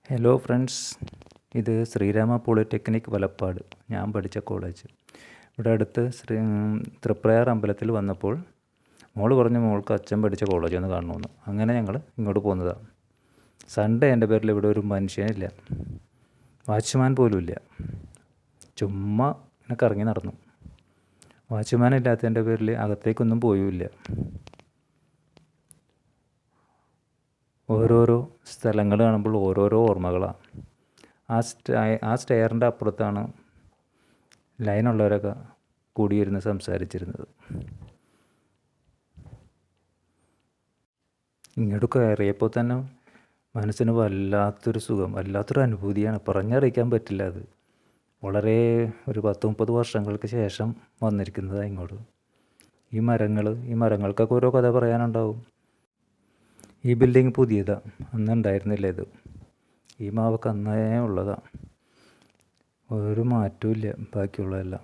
Hello friends, ഇത് Sreerama polytechnic Valappad, ഞാൻ പഠിച്ച കോളേജ്. ഇവിടെ അടുത്ത് തൃപ്രയാർ അമ്പലത്തിൽ വന്നപ്പോൾ മോള് പറഞ്ഞു മോൾക്ക് അച്ഛൻ പഠിച്ച കോളേജ് ഒന്ന് കാണണമെന്ന്. അങ്ങനെ ഞങ്ങൾ ഇങ്ങോട്ട് പോകുന്നതാണ്. സൺഡേ എൻ്റെ പേരിൽ ഇവിടെ ഒരു മനുഷ്യനില്ല, വാച്ച്മാൻ പോലും ഇല്ല. ചുമ്മാ ഇങ്ങനെ കറങ്ങി നടന്നു. വാച്ച്മാൻ ഇല്ലാത്തതിൻ്റെ പേരിൽ അകത്തേക്കൊന്നും പോയുമില്ല. ഓരോരോ സ്ഥലങ്ങൾ കാണുമ്പോൾ ഓരോരോ ഓർമ്മകളാണ്. ആ സ്റ്റെയറിൻ്റെ അപ്പുറത്താണ് ലൈനുള്ളവരൊക്കെ കൂടിയിരുന്ന് സംസാരിച്ചിരുന്നത്. ഇങ്ങോട്ട് കയറിയപ്പോൾ തന്നെ മനസ്സിന് വല്ലാത്തൊരു സുഖം, വല്ലാത്തൊരു അനുഭൂതിയാണ്, പറഞ്ഞറിയിക്കാൻ പറ്റില്ല. അത് വളരെ ഒരു 10-30 വർഷങ്ങൾക്ക് ശേഷം വന്നിരിക്കുന്നതാണ് ഇങ്ങോട്ട്. ഈ മരങ്ങൾക്കൊക്കെ ഓരോ കഥ പറയാനുണ്ടാവും. ഈ ബിൽഡിങ് പുതിയതാണ്, അന്ന് ഉണ്ടായിരുന്നില്ല ഇത്. ഈ മാവൊക്കെ അന്നേ ഉള്ളതാണ്, ഒരു മാറ്റവും ഇല്ല. ബാക്കിയുള്ളതെല്ലാം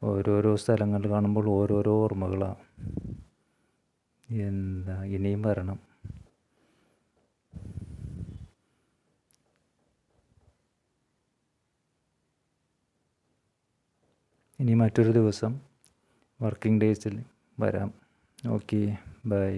ഓരോരോ സ്ഥലങ്ങൾ കാണുമ്പോൾ ഓരോരോ ഓർമ്മകളാണ്. എന്താ ഇനിയും വരണം. ഇനി മറ്റൊരു ദിവസം വർക്കിംഗ് ഡേയ്സിൽ വരാം. Okay, by.